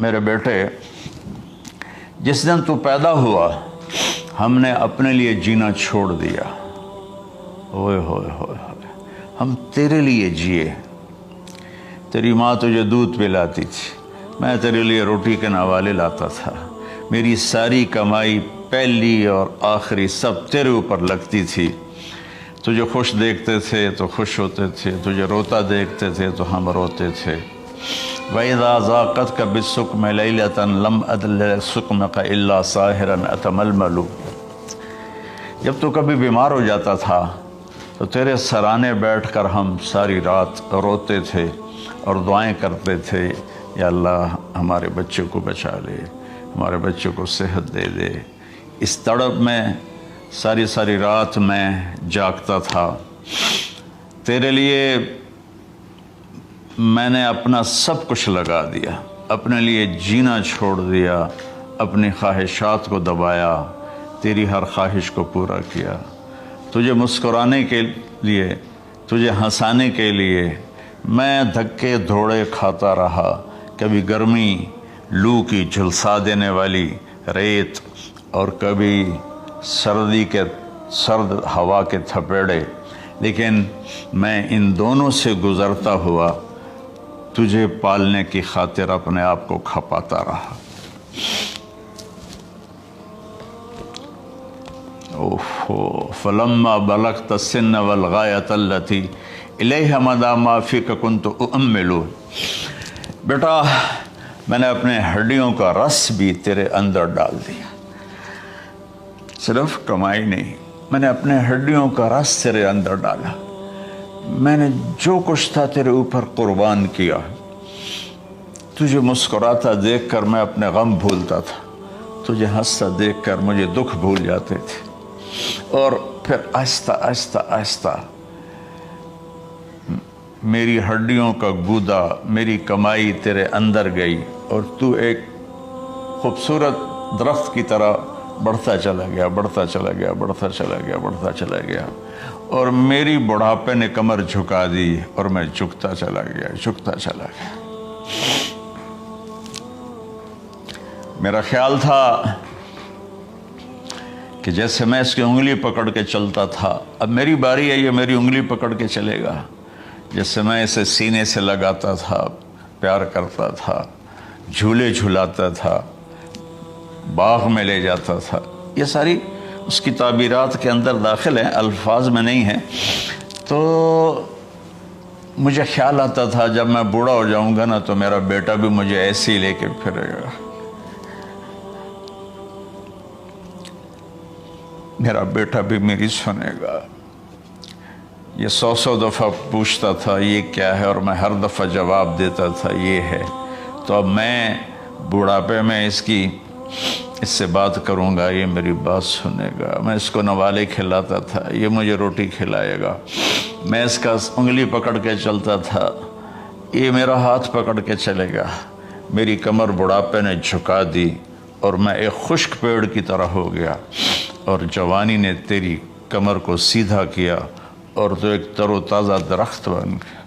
میرے بیٹے، جس دن تو پیدا ہوا ہم نے اپنے لیے جینا چھوڑ دیا۔ اوئے ہوئے ہوئے ہوئے، ہم تیرے لیے جیے۔ تیری ماں تجھے دودھ پلاتی تھی، میں تیرے لیے روٹی کے نوالے لاتا تھا، میری ساری کمائی پہلی اور آخری سب تیرے اوپر لگتی تھی۔ تجھے خوش دیکھتے تھے تو خوش ہوتے تھے، تجھے روتا دیکھتے تھے تو ہم روتے تھے۔ وَإِذَا ذَاقَتْكَ بِالسُّقْمِ لَيْلَةً لَمْ أَدْلِ سُقْمَكَ إِلَّا سَاهِرًا أَتَمَلْمَلُ۔ جب تو کبھی بیمار ہو جاتا تھا تو تیرے سرانے بیٹھ کر ہم ساری رات روتے تھے اور دعائیں کرتے تھے، یا اللہ ہمارے بچے کو بچا لے، ہمارے بچے کو صحت دے دے۔ اس تڑپ میں ساری رات میں جاگتا تھا۔ تیرے لیے میں نے اپنا سب کچھ لگا دیا، اپنے لیے جینا چھوڑ دیا، اپنی خواہشات کو دبایا، تیری ہر خواہش کو پورا کیا۔ تجھے مسکرانے کے لیے، تجھے ہنسانے کے لیے میں دھکے دھوڑے کھاتا رہا، کبھی گرمی لو کی جھلسا دینے والی ریت اور کبھی سردی کے سرد ہوا کے تھپیڑے، لیکن میں ان دونوں سے گزرتا ہوا تجھے پالنے کی خاطر اپنے آپ کو کھپاتا رہا۔ فلما بلغت السن والغایۃ التی الیہ مدی ما فیک کنت اؤمل۔ بیٹا، میں نے اپنے ہڈیوں کا رس بھی تیرے اندر ڈال دیا، صرف کمائی نہیں، میں نے اپنے ہڈیوں کا رس تیرے اندر ڈالا، میں نے جو کچھ تھا تیرے اوپر قربان کیا۔ تجھے مسکراتا دیکھ کر میں اپنے غم بھولتا تھا، تجھے ہنستا دیکھ کر مجھے دکھ بھول جاتے تھے، اور پھر آہستہ آہستہ آہستہ میری ہڈیوں کا گودا، میری کمائی تیرے اندر گئی، اور تو ایک خوبصورت درخت کی طرح بڑھتا چلا گیا، بڑھتا چلا گیا، بڑھتا چلا گیا، بڑھتا چلا گیا، اور میری بڑھاپے نے کمر جھکا دی اور میں جھکتا چلا گیا، جھکتا چلا گیا۔ میرا خیال تھا کہ جیسے میں اس کی انگلی پکڑ کے چلتا تھا، اب میری باری ہے، یہ میری انگلی پکڑ کے چلے گا۔ جیسے میں اسے سینے سے لگاتا تھا، پیار کرتا تھا، جھولے جھلاتا تھا، باغ میں لے جاتا تھا، یہ ساری اس کی تعبیرات کے اندر داخل ہیں، الفاظ میں نہیں ہیں۔ تو مجھے خیال آتا تھا جب میں بوڑھا ہو جاؤں گا نا تو میرا بیٹا بھی مجھے ایسے ہی لے کے پھرے گا، میرا بیٹا بھی میری سنے گا۔ یہ 100 دفعہ پوچھتا تھا یہ کیا ہے، اور میں ہر دفعہ جواب دیتا تھا یہ ہے۔ تو اب میں بوڑھاپے میں اس سے بات کروں گا، یہ میری بات سنے گا۔ میں اس کو نوالے کھلاتا تھا، یہ مجھے روٹی کھلائے گا۔ میں اس کا انگلی پکڑ کے چلتا تھا، یہ میرا ہاتھ پکڑ کے چلے گا۔ میری کمر بڑھاپے نے جھکا دی اور میں ایک خشک پیڑ کی طرح ہو گیا، اور جوانی نے تیری کمر کو سیدھا کیا اور تو ایک تر و تازہ درخت بن گیا۔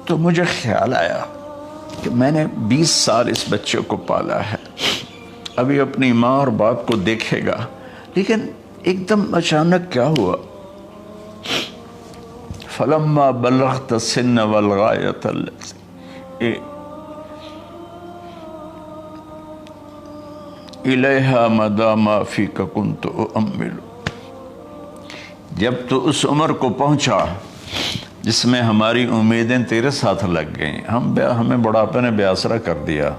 تو مجھے خیال آیا کہ میں نے 20 سال اس بچے کو پالا ہے، ابھی اپنی ماں اور باپ کو دیکھے گا، لیکن ایک دم اچانک کیا ہوا؟ فلما بلغت السن والغایۃ التی الیہا مدی ما فیک کنت اؤمل۔ جب تو اس عمر کو پہنچا جس میں ہماری امیدیں تیرے ساتھ لگ گئیں، ہمیں بڑھاپے نے بے آسرا کر دیا،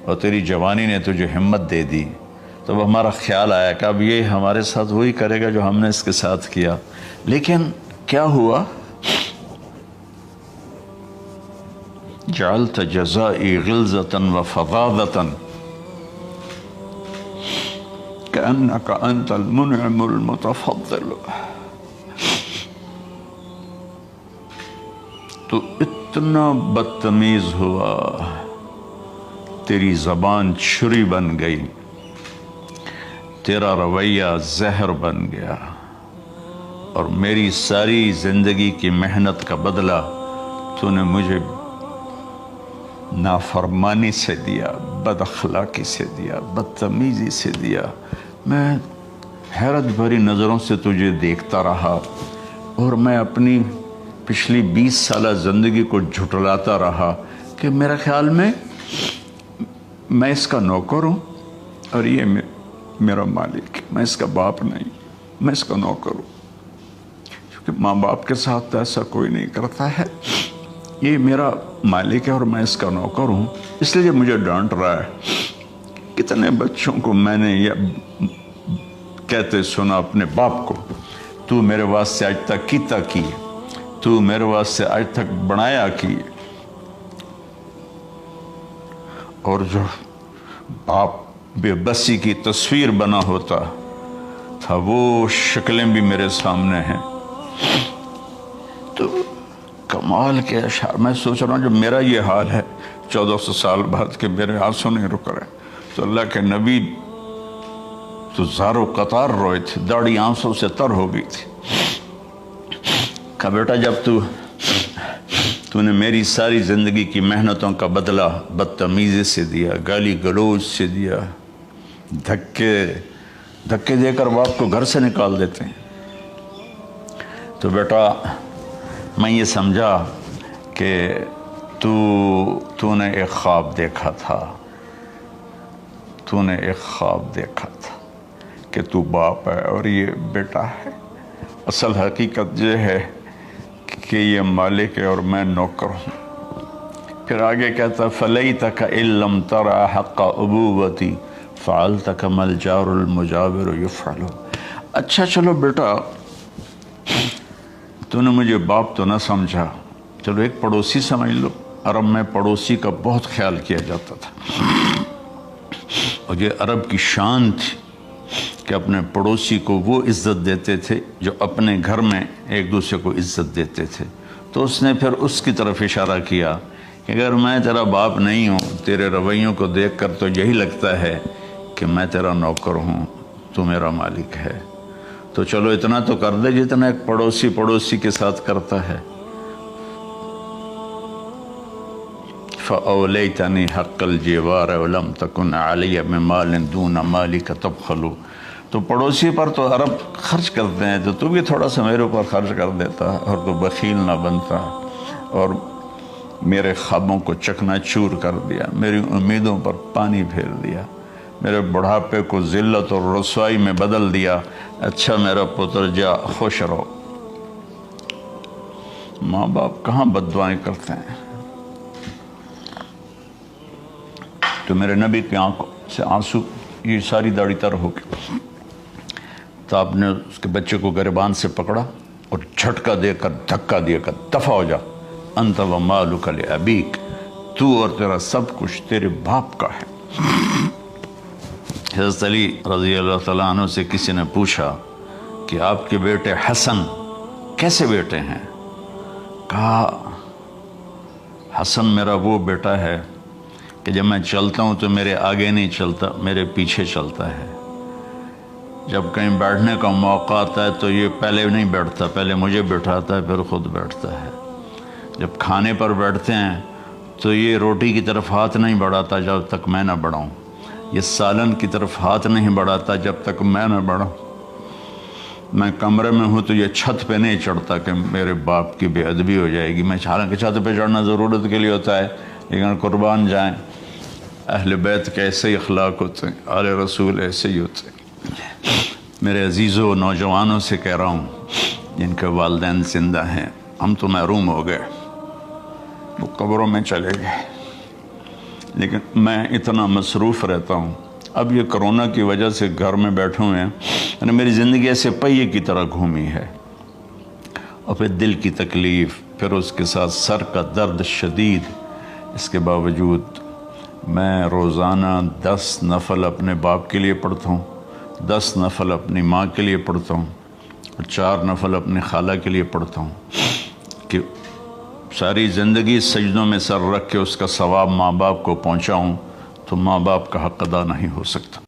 اور تیری جوانی نے تجھے ہمت دے دی، تو ہمارا خیال آیا کہ اب یہ ہمارے ساتھ وہی کرے گا جو ہم نے اس کے ساتھ کیا۔ لیکن کیا ہوا؟ جعلت جزائی غلظۃ وفظاظۃ کأنک انت المنعم المتفضل۔ تو اتنا بدتمیز ہوا، تیری زبان چھری بن گئی، تیرا رویہ زہر بن گیا، اور میری ساری زندگی کی محنت کا بدلہ تو نے مجھے نافرمانی سے دیا، بد اخلاقی سے دیا، بدتمیزی سے دیا۔ میں حیرت بھری نظروں سے تجھے دیکھتا رہا اور میں اپنی پچھلی 20 سالہ زندگی کو جھٹلاتا رہا کہ میرے خیال میں اس کا نوکر ہوں اور یہ میرا مالک، میں اس کا باپ نہیں، میں اس کا نوکر ہوں، کیونکہ ماں باپ کے ساتھ ایسا کوئی نہیں کرتا ہے، یہ میرا مالک ہے اور میں اس کا نوکر ہوں، اس لیے مجھے ڈانٹ رہا ہے۔ کتنے بچوں کو میں نے یہ کہتے سنا اپنے باپ کو، تو میرے واسطے آج تک کیتا کی، تو میرے واسطے آج تک بنایا کی، اور جو باپ بے بسی کی تصویر بنا ہوتا تھا وہ شکلیں بھی میرے سامنے ہیں۔ تو کمال کے اشعار، میں سوچ رہا ہوں جو میرا یہ حال ہے 1400 سال بعد کہ میرے آنسو نہیں رک رہے، تو اللہ کے نبی تو زار و قطار روئے تھے، داڑھی آنسوں سے تر ہو گئی تھی۔ کہا بیٹا جب تو نے میری ساری زندگی کی محنتوں کا بدلہ بدتمیزی سے دیا، گالی گلوچ سے دیا، دھکے دے کر باپ کو گھر سے نکال دیتے ہیں، تو بیٹا میں یہ سمجھا کہ تو نے ایک خواب دیکھا تھا، تو نے ایک خواب دیکھا تھا کہ تو باپ ہے اور یہ بیٹا ہے۔ اصل حقیقت یہ ہے کہ یہ مالک ہے اور میں نوکر ہوں۔ پھر آگے کہتا فَلَيْتَكَ إِن لَمْ تَرَ حَقَّ أُبُوَّتِي فَعَلْتَ كَمَا الْجَارُ الْمُجَاوِرُ يُفْعَلُ۔ اچھا چلو بیٹا، تو نے مجھے باپ تو نہ سمجھا، چلو ایک پڑوسی سمجھ لو۔ عرب میں پڑوسی کا بہت خیال کیا جاتا تھا، اور یہ عرب کی شان تھی کہ اپنے پڑوسی کو وہ عزت دیتے تھے جو اپنے گھر میں ایک دوسرے کو عزت دیتے تھے۔ تو اس نے پھر اس کی طرف اشارہ کیا کہ اگر میں تیرا باپ نہیں ہوں، تیرے رویوں کو دیکھ کر تو یہی لگتا ہے کہ میں تیرا نوکر ہوں، تو میرا مالک ہے، تو چلو اتنا تو کر دے جتنا ایک پڑوسی کے ساتھ کرتا ہے۔ فَأَوْلَيْتَنِي حَقَّ الْجِوَارِ وَلَمْ تَكُنْ عَلَيَّ مِنْ دُونَ مَالِكَ تَبْخَلُ۔ تو پڑوسی پر تو عرب خرچ کرتے ہیں، تو بھی تھوڑا سا میرے اوپر خرچ کر دیتا اور تو بخیل نہ بنتا، اور میرے خوابوں کو چکنا چور کر دیا، میری امیدوں پر پانی پھیر دیا، میرے بڑھاپے کو ذلت اور رسوائی میں بدل دیا۔ اچھا میرا پتر جا خوش رہو۔ ماں باپ کہاں بد دعائیں کرتے ہیں؟ تو میرے نبی کی آنکھوں سے آنسو، یہ ساری داڑھی تر ہو گئی، تو آپ نے اس کے بچے کو گریبان سے پکڑا اور جھٹکا دے کر دھکا دے کر دفع ہو جا، انت و مالک لابیک، تو اور تیرا سب کچھ تیرے باپ کا ہے۔ حضرت علی رضی اللہ تعالیٰ عنہ سے کسی نے پوچھا کہ آپ کے بیٹے حسن کیسے بیٹے ہیں؟ کہا حسن میرا وہ بیٹا ہے کہ جب میں چلتا ہوں تو میرے آگے نہیں چلتا، میرے پیچھے چلتا ہے، جب کہیں بیٹھنے کا موقع آتا ہے تو یہ پہلے نہیں بیٹھتا، پہلے مجھے بٹھاتا ہے پھر خود بیٹھتا ہے، جب کھانے پر بیٹھتے ہیں تو یہ روٹی کی طرف ہاتھ نہیں بڑھاتا جب تک میں نہ بڑھاؤں، یہ سالن کی طرف ہاتھ نہیں بڑھاتا جب تک میں نہ بڑھاؤں، میں کمرے میں ہوں تو یہ چھت پہ نہیں چڑھتا کہ میرے باپ کی بے ادبی ہو جائے گی۔ میں حالانکہ چھت پہ چڑھنا ضرورت کے لیے ہوتا ہے، لیکن قربان جائیں اہل بیت کے ایسے ہی اخلاق ہوتے ہیں، آل رسول ایسے ہی ہوتے ہیں۔ میرے عزیزوں نوجوانوں سے کہہ رہا ہوں جن کے والدین زندہ ہیں، ہم تو محروم ہو گئے، وہ قبروں میں چلے گئے، لیکن میں اتنا مصروف رہتا ہوں۔ اب یہ کرونا کی وجہ سے گھر میں بیٹھے ہوئے ہیں، یعنی میری زندگی ایسے پہیے کی طرح گھومی ہے، اور پھر دل کی تکلیف، پھر اس کے ساتھ سر کا درد شدید، اس کے باوجود میں روزانہ 10 نفل اپنے باپ کے لیے پڑھتا ہوں، 10 نفل اپنی ماں کے لیے پڑھتا ہوں، اور 4 نفل اپنی خالہ کے لیے پڑھتا ہوں، کہ ساری زندگی سجدوں میں سر رکھ کے اس کا ثواب ماں باپ کو پہنچاؤں، تو ماں باپ کا حق ادا نہیں ہو سکتا۔